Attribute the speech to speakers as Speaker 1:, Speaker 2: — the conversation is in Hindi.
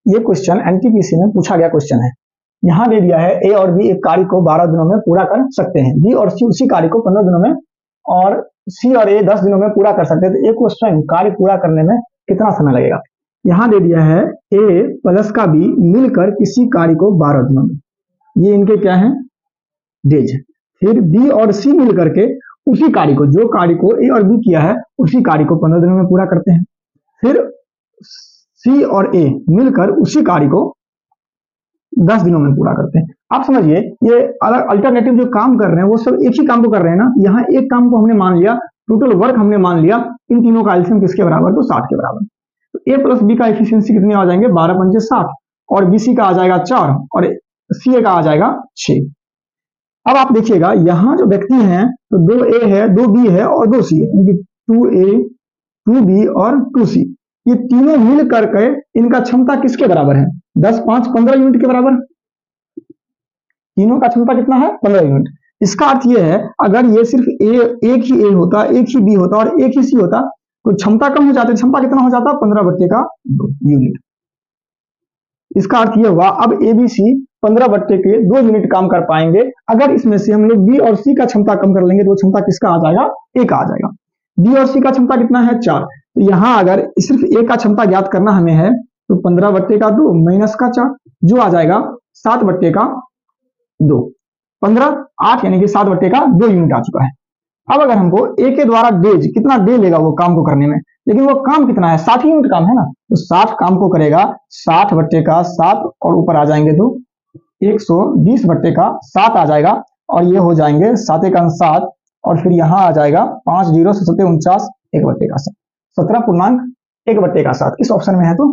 Speaker 1: ये क्वेश्चन एनटीपीसी में पूछा गया क्वेश्चन है। यहाँ दे दिया है ए और बी एक कार्य को 12 दिनों में पूरा कर सकते हैं, बी और सी उसी कार्य को 15 दिनों में, और सी और ए 10 दिनों में पूरा कर सकते हैं। तो एक क्वेश्चन कार्य पूरा करने में कितना समय लगेगा। यहाँ दे दिया है ए प्लस का बी मिलकर किसी कार्य को 12 दिनों में, ये इनके क्या है डेज। फिर बी और सी मिलकर के उसी कार्य को, जो कार्य को ए और बी किया है उसी कार्य को 15 दिनों में पूरा करते हैं। फिर सी और ए मिलकर उसी कार्य को 10 दिनों में पूरा करते हैं। आप समझिए ये अलग अल्टरनेटिव जो काम कर रहे हैं वो सब एक ही काम को कर रहे हैं ना। यहाँ एक काम को हमने मान लिया, टोटल वर्क हमने मान लिया, इन तीनों का एलसीएम किसके बराबर, तो 60 के बराबर। तो ए प्लस बी का एफिशिएंसी कितने आ जाएंगे, 12 पंजे 60, और बी सी का आ जाएगा 4 और सी ए का आ जाएगा 6। अब आप देखिएगा यहाँ जो व्यक्ति हैं तो 2 ए है, 2 बी है और 2 सी है, 2A 2B और 2C, ये तीनों मिल करके इनका क्षमता किसके बराबर है, 10 5 15 यूनिट के बराबर। तीनों का क्षमता कितना है, 15 यूनिट। इसका अर्थ यह है अगर ये सिर्फ एक ही ए होता, एक ही बी होता और एक ही सी होता तो क्षमता कम हो जाती, क्षमता कितना हो जाता, 15/2 यूनिट। इसका अर्थ यह हुआ अब ए बी सी 15/2 यूनिट काम कर पाएंगे। अगर इसमें से हम लोग बी और सी का क्षमता कम कर लेंगे तो क्षमता किसका आ जाएगा, ए का आ जाएगा। बी और सी का क्षमता कितना है, 4। तो यहाँ अगर सिर्फ ए का क्षमता ज्ञात करना हमें है तो 15/2 माइनस का 4 जो आ जाएगा 7/2, 15 8 यानी कि 7/2 यूनिट आ चुका है। अब अगर हमको ए के द्वारा डेज कितना डे लेगा वो काम को करने में, लेकिन वो काम कितना है, 60 यूनिट काम है ना, तो 60 काम को करेगा 60/7 और ऊपर आ जाएंगे तो 120/7 आ जाएगा, और ये हो जाएंगे 7 × 7 और फिर यहाँ आ जाएगा 5 0 से 7 49 1/7, 17 पूर्णांक 1/7 इस ऑप्शन में है तो